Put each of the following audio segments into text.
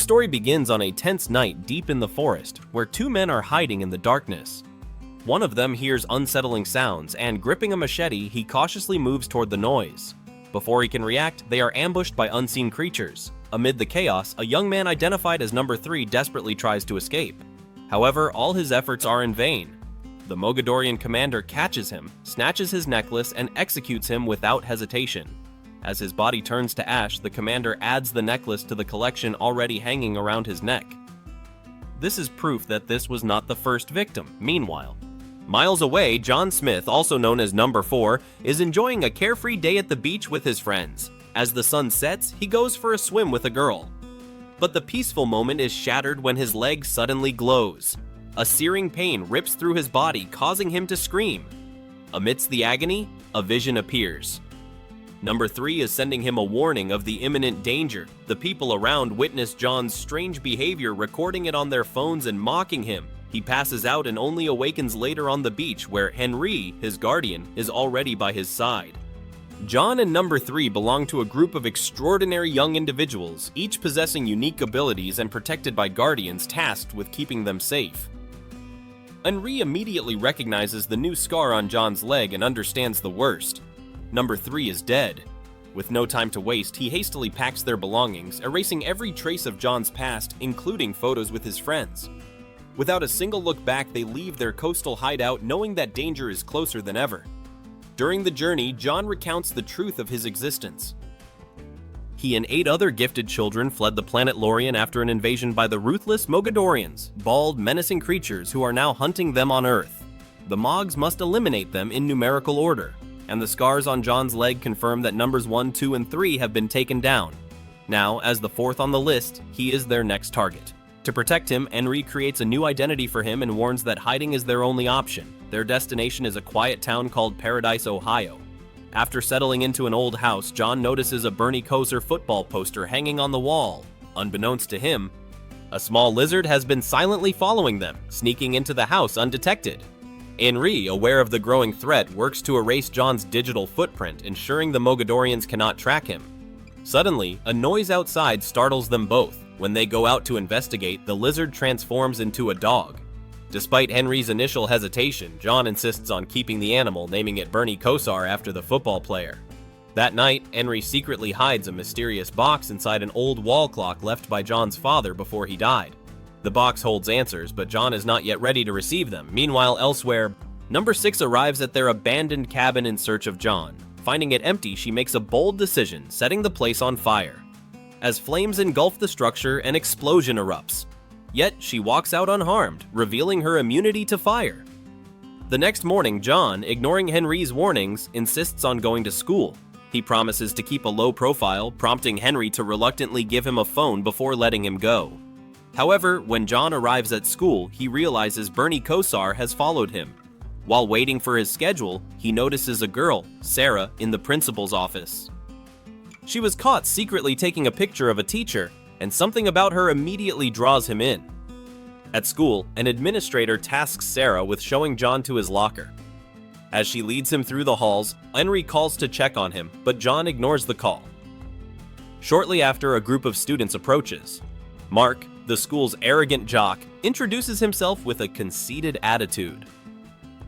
story begins on a tense night deep in the forest, where two men are hiding in the darkness. One of them hears unsettling sounds, and gripping a machete, he cautiously moves toward the noise. Before he can react, they are ambushed by unseen creatures. Amid the chaos, a young man identified as Number 3 desperately tries to escape. However, all his efforts are in vain. The Mogadorian commander catches him, snatches his necklace, and executes him without hesitation. As his body turns to ash, the commander adds the necklace to the collection already hanging around his neck. This is proof that this was not the first victim. Meanwhile, miles away, John Smith, also known as Number 4, is enjoying a carefree day at the beach with his friends. As the sun sets, he goes for a swim with a girl. But the peaceful moment is shattered when his leg suddenly glows. A searing pain rips through his body, causing him to scream. Amidst the agony, a vision appears. Number 3 is sending him a warning of the imminent danger. The people around witness John's strange behavior, recording it on their phones and mocking him. He passes out and only awakens later on the beach, where Henry, his guardian, is already by his side. John and Number 3 belong to a group of extraordinary young individuals, each possessing unique abilities and protected by guardians tasked with keeping them safe. Henry immediately recognizes the new scar on John's leg and understands the worst. Number 3 is dead. With no time to waste, he hastily packs their belongings, erasing every trace of John's past, including photos with his friends. Without a single look back, they leave their coastal hideout, knowing that danger is closer than ever. During the journey, John recounts the truth of his existence. He and 8 other gifted children fled the planet Lorien after an invasion by the ruthless Mogadorians, bald, menacing creatures who are now hunting them on Earth. The Mogs must eliminate them in numerical order, and the scars on John's leg confirm that numbers 1, 2, and 3 have been taken down. Now, as the 4th on the list, he is their next target. To protect him, Henry creates a new identity for him and warns that hiding is their only option. Their destination is a quiet town called Paradise, Ohio. After settling into an old house, John notices a Bernie Kosar football poster hanging on the wall. Unbeknownst to him, a small lizard has been silently following them, sneaking into the house undetected. Henry, aware of the growing threat, works to erase John's digital footprint, ensuring the Mogadorians cannot track him. Suddenly, a noise outside startles them both. When they go out to investigate, the lizard transforms into a dog. Despite Henry's initial hesitation, John insists on keeping the animal, naming it Bernie Kosar after the football player. That night, Henry secretly hides a mysterious box inside an old wall clock left by John's father before he died. The box holds answers, but John is not yet ready to receive them. Meanwhile, elsewhere, Number 6 arrives at their abandoned cabin in search of John. Finding it empty, she makes a bold decision, setting the place on fire. As flames engulf the structure, an explosion erupts. Yet, she walks out unharmed, revealing her immunity to fire. The next morning, John, ignoring Henry's warnings, insists on going to school. He promises to keep a low profile, prompting Henry to reluctantly give him a phone before letting him go. However, when John arrives at school, he realizes Bernie Kosar has followed him. While waiting for his schedule, he notices a girl, Sarah, in the principal's office. She was caught secretly taking a picture of a teacher, and something about her immediately draws him in. At school, an administrator tasks Sarah with showing John to his locker. As she leads him through the halls, Henry calls to check on him, but John ignores the call. Shortly after, a group of students approaches. Mark, the school's arrogant jock, introduces himself with a conceited attitude.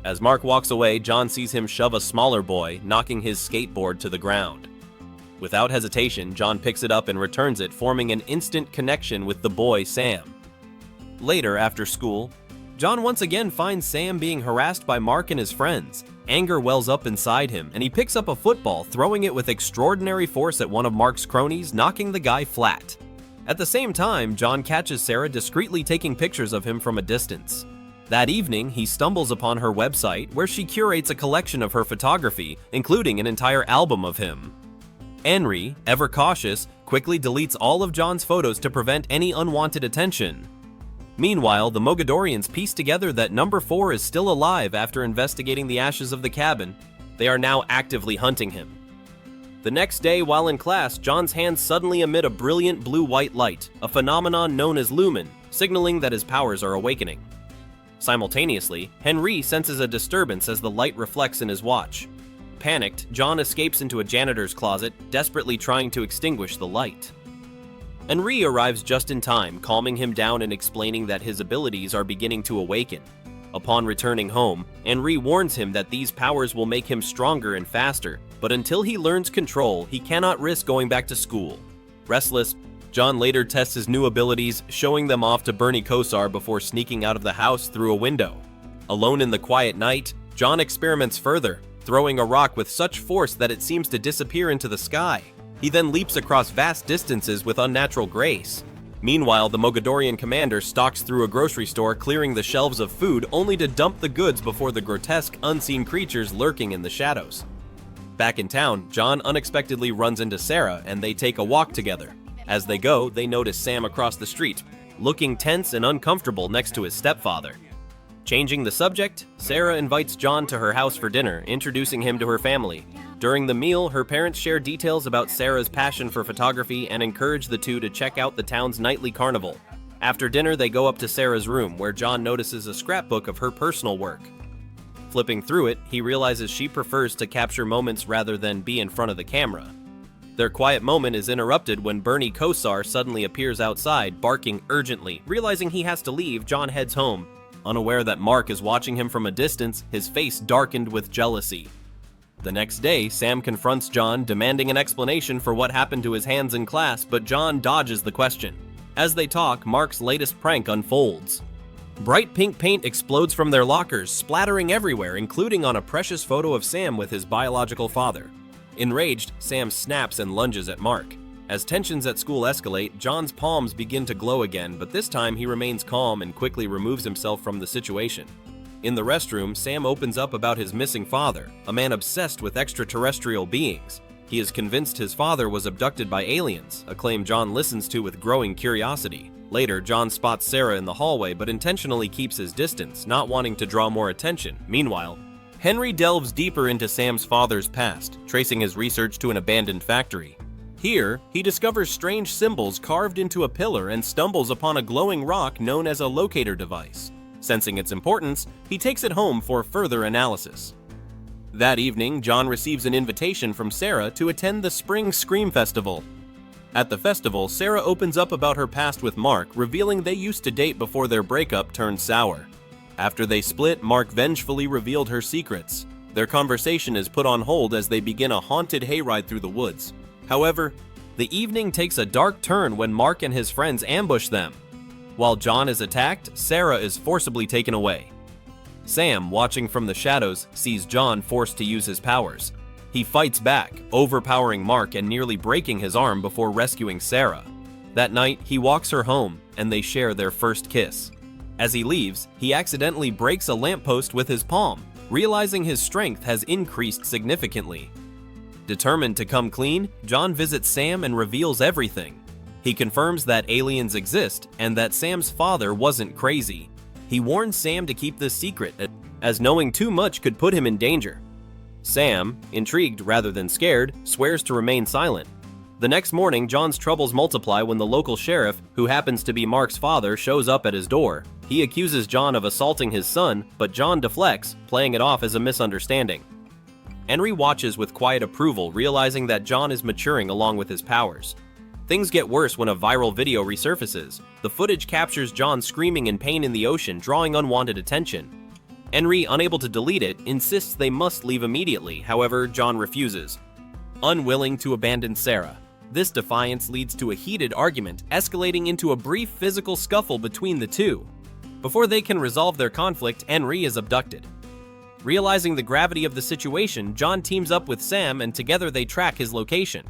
As Mark walks away, John sees him shove a smaller boy, knocking his skateboard to the ground. Without hesitation, John picks it up and returns it, forming an instant connection with the boy, Sam. Later, after school, John once again finds Sam being harassed by Mark and his friends. Anger wells up inside him, and he picks up a football, throwing it with extraordinary force at one of Mark's cronies, knocking the guy flat. At the same time, John catches Sarah discreetly taking pictures of him from a distance. That evening, he stumbles upon her website, where she curates a collection of her photography, including an entire album of him. Henry, ever cautious, quickly deletes all of John's photos to prevent any unwanted attention. Meanwhile, the Mogadorians piece together that Number 4 is still alive after investigating the ashes of the cabin. They are now actively hunting him. The next day, while in class, John's hands suddenly emit a brilliant blue-white light, a phenomenon known as lumen, signaling that his powers are awakening. Simultaneously, Henry senses a disturbance as the light reflects in his watch. Panicked, John escapes into a janitor's closet, desperately trying to extinguish the light. Henry arrives just in time, calming him down and explaining that his abilities are beginning to awaken. Upon returning home, Henry warns him that these powers will make him stronger and faster, but until he learns control, he cannot risk going back to school. Restless, John later tests his new abilities, showing them off to Bernie Kosar before sneaking out of the house through a window. Alone in the quiet night, John experiments further, throwing a rock with such force that it seems to disappear into the sky. He then leaps across vast distances with unnatural grace. Meanwhile, the Mogadorian commander stalks through a grocery store, clearing the shelves of food only to dump the goods before the grotesque, unseen creatures lurking in the shadows. Back in town, John unexpectedly runs into Sarah and they take a walk together. As they go, they notice Sam across the street, looking tense and uncomfortable next to his stepfather. Changing the subject, Sarah invites John to her house for dinner, introducing him to her family. During the meal, her parents share details about Sarah's passion for photography and encourage the two to check out the town's nightly carnival. After dinner, they go up to Sarah's room, where John notices a scrapbook of her personal work. Flipping through it, he realizes she prefers to capture moments rather than be in front of the camera. Their quiet moment is interrupted when Bernie Kosar suddenly appears outside, barking urgently. Realizing he has to leave, John heads home. Unaware that Mark is watching him from a distance, his face darkened with jealousy. The next day, Sam confronts John, demanding an explanation for what happened to his hands in class, but John dodges the question. As they talk, Mark's latest prank unfolds. Bright pink paint explodes from their lockers, splattering everywhere, including on a precious photo of Sam with his biological father. Enraged, Sam snaps and lunges at Mark. As tensions at school escalate, John's palms begin to glow again, but this time he remains calm and quickly removes himself from the situation. In the restroom, Sam opens up about his missing father, a man obsessed with extraterrestrial beings. He is convinced his father was abducted by aliens, a claim John listens to with growing curiosity. Later, John spots Sarah in the hallway but intentionally keeps his distance, not wanting to draw more attention. Meanwhile, Henry delves deeper into Sam's father's past, tracing his research to an abandoned factory. Here, he discovers strange symbols carved into a pillar and stumbles upon a glowing rock known as a locator device. Sensing its importance, he takes it home for further analysis. That evening, John receives an invitation from Sarah to attend the Spring Scream Festival. At the festival, Sarah opens up about her past with Mark, revealing they used to date before their breakup turned sour. After they split, Mark vengefully revealed her secrets. Their conversation is put on hold as they begin a haunted hayride through the woods. However, the evening takes a dark turn when Mark and his friends ambush them. While John is attacked, Sarah is forcibly taken away. Sam, watching from the shadows, sees John forced to use his powers. He fights back, overpowering Mark and nearly breaking his arm before rescuing Sarah. That night, he walks her home, and they share their first kiss. As he leaves, he accidentally breaks a lamppost with his palm, realizing his strength has increased significantly. Determined to come clean, John visits Sam and reveals everything. He confirms that aliens exist and that Sam's father wasn't crazy. He warns Sam to keep this secret, as knowing too much could put him in danger. Sam, intrigued rather than scared, swears to remain silent. The next morning, John's troubles multiply when the local sheriff, who happens to be Mark's father, shows up at his door. He accuses John of assaulting his son, but John deflects, playing it off as a misunderstanding. Henry watches with quiet approval, realizing that John is maturing along with his powers. Things get worse when a viral video resurfaces. The footage captures John screaming in pain in the ocean, drawing unwanted attention. Henry, unable to delete it, insists they must leave immediately. However, John refuses, unwilling to abandon Sarah. This defiance leads to a heated argument, escalating into a brief physical scuffle between the two. Before they can resolve their conflict, Henry is abducted. Realizing the gravity of the situation, John teams up with Sam and together they track his location.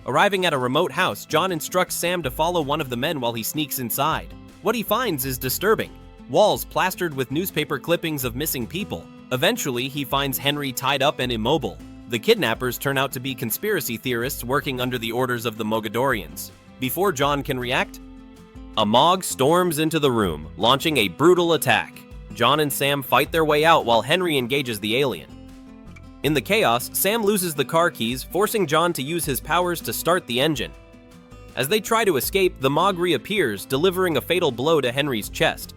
Arriving at a remote house, John instructs Sam to follow one of the men while he sneaks inside. What he finds is disturbing. Walls plastered with newspaper clippings of missing people. Eventually, he finds Henry tied up and immobile. The kidnappers turn out to be conspiracy theorists working under the orders of the Mogadorians. Before John can react, a Mog storms into the room, launching a brutal attack. John and Sam fight their way out while Henry engages the alien. In the chaos, Sam loses the car keys, forcing John to use his powers to start the engine. As they try to escape, the Mog reappears, delivering a fatal blow to Henry's chest.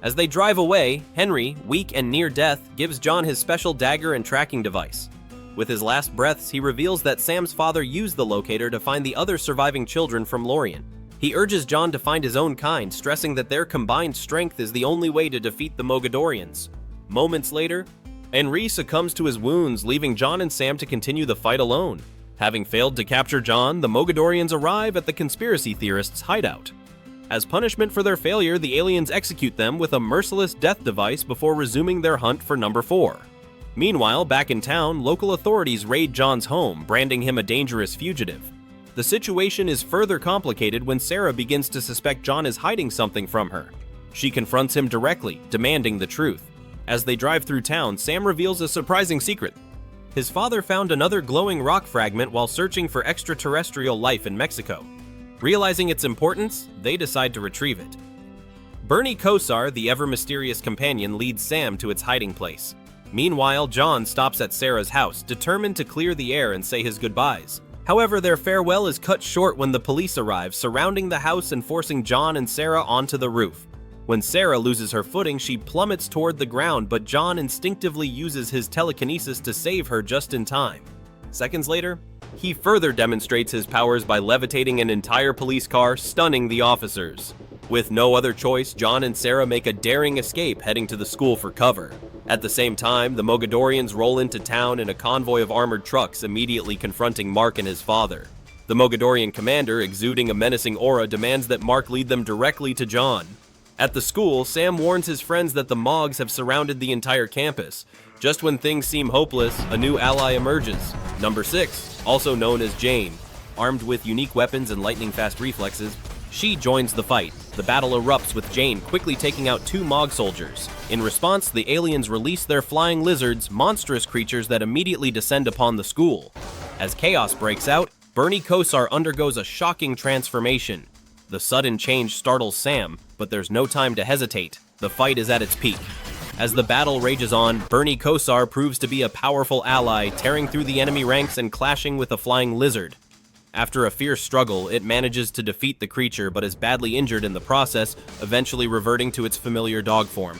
As they drive away, Henry, weak and near death, gives John his special dagger and tracking device. With his last breaths, he reveals that Sam's father used the locator to find the other surviving children from Lorien. He urges John to find his own kind, stressing that their combined strength is the only way to defeat the Mogadorians. Moments later, Henri succumbs to his wounds, leaving John and Sam to continue the fight alone. Having failed to capture John, the Mogadorians arrive at the conspiracy theorists' hideout. As punishment for their failure, the aliens execute them with a merciless death device before resuming their hunt for number 4. Meanwhile, back in town, local authorities raid John's home, branding him a dangerous fugitive. The situation is further complicated when Sarah begins to suspect John is hiding something from her. She confronts him directly, demanding the truth. As they drive through town, Sam reveals a surprising secret. His father found another glowing rock fragment while searching for extraterrestrial life in Mexico. Realizing its importance, they decide to retrieve it. Bernie Kosar, the ever-mysterious companion, leads Sam to its hiding place. Meanwhile, John stops at Sarah's house, determined to clear the air and say his goodbyes. However, their farewell is cut short when the police arrive, surrounding the house and forcing John and Sarah onto the roof. When Sarah loses her footing, she plummets toward the ground, but John instinctively uses his telekinesis to save her just in time. Seconds later, he further demonstrates his powers by levitating an entire police car, stunning the officers. With no other choice, John and Sarah make a daring escape, heading to the school for cover. At the same time, the Mogadorians roll into town in a convoy of armored trucks, immediately confronting Mark and his father. The Mogadorian commander, exuding a menacing aura, demands that Mark lead them directly to John. At the school, Sam warns his friends that the Mogs have surrounded the entire campus. Just when things seem hopeless, a new ally emerges. Number 6, also known as Jane. Armed with unique weapons and lightning-fast reflexes, she joins the fight. The battle erupts with Jane quickly taking out 2 Mog soldiers. In response, the aliens release their flying lizards, monstrous creatures that immediately descend upon the school. As chaos breaks out, Bernie Kosar undergoes a shocking transformation. The sudden change startles Sam, but there's no time to hesitate. The fight is at its peak. As the battle rages on, Bernie Kosar proves to be a powerful ally, tearing through the enemy ranks and clashing with a flying lizard. After a fierce struggle, it manages to defeat the creature but is badly injured in the process, eventually reverting to its familiar dog form.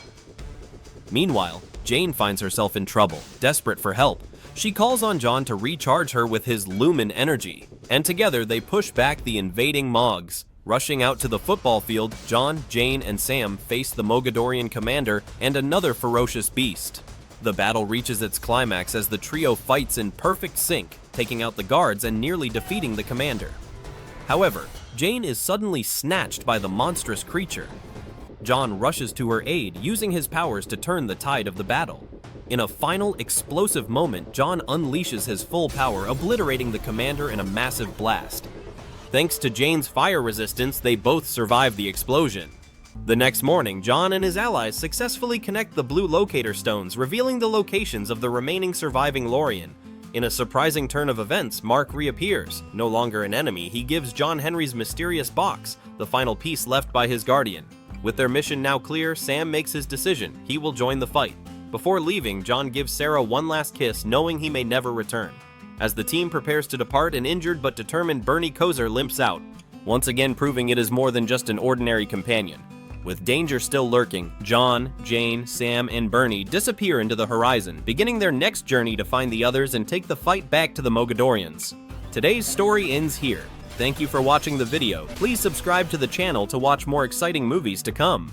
Meanwhile, Jane finds herself in trouble, desperate for help. She calls on John to recharge her with his Lumen energy, and together they push back the invading Mogs. Rushing out to the football field, John, Jane, and Sam face the Mogadorian commander and another ferocious beast. The battle reaches its climax as the trio fights in perfect sync, taking out the guards and nearly defeating the commander. However, Jane is suddenly snatched by the monstrous creature. John rushes to her aid, using his powers to turn the tide of the battle. In a final explosive moment, John unleashes his full power, obliterating the commander in a massive blast. Thanks to Jane's fire resistance, they both survive the explosion. The next morning, John and his allies successfully connect the blue locator stones, revealing the locations of the remaining surviving Lorien. In a surprising turn of events, Mark reappears. No longer an enemy, he gives John Henry's mysterious box, the final piece left by his guardian. With their mission now clear, Sam makes his decision. He will join the fight. Before leaving, John gives Sarah one last kiss, knowing he may never return. As the team prepares to depart, an injured but determined Bernie Kosar limps out, once again proving it is more than just an ordinary companion. With danger still lurking, John, Jane, Sam, and Bernie disappear into the horizon, beginning their next journey to find the others and take the fight back to the Mogadorians. Today's story ends here. Thank you for watching the video. Please subscribe to the channel to watch more exciting movies to come.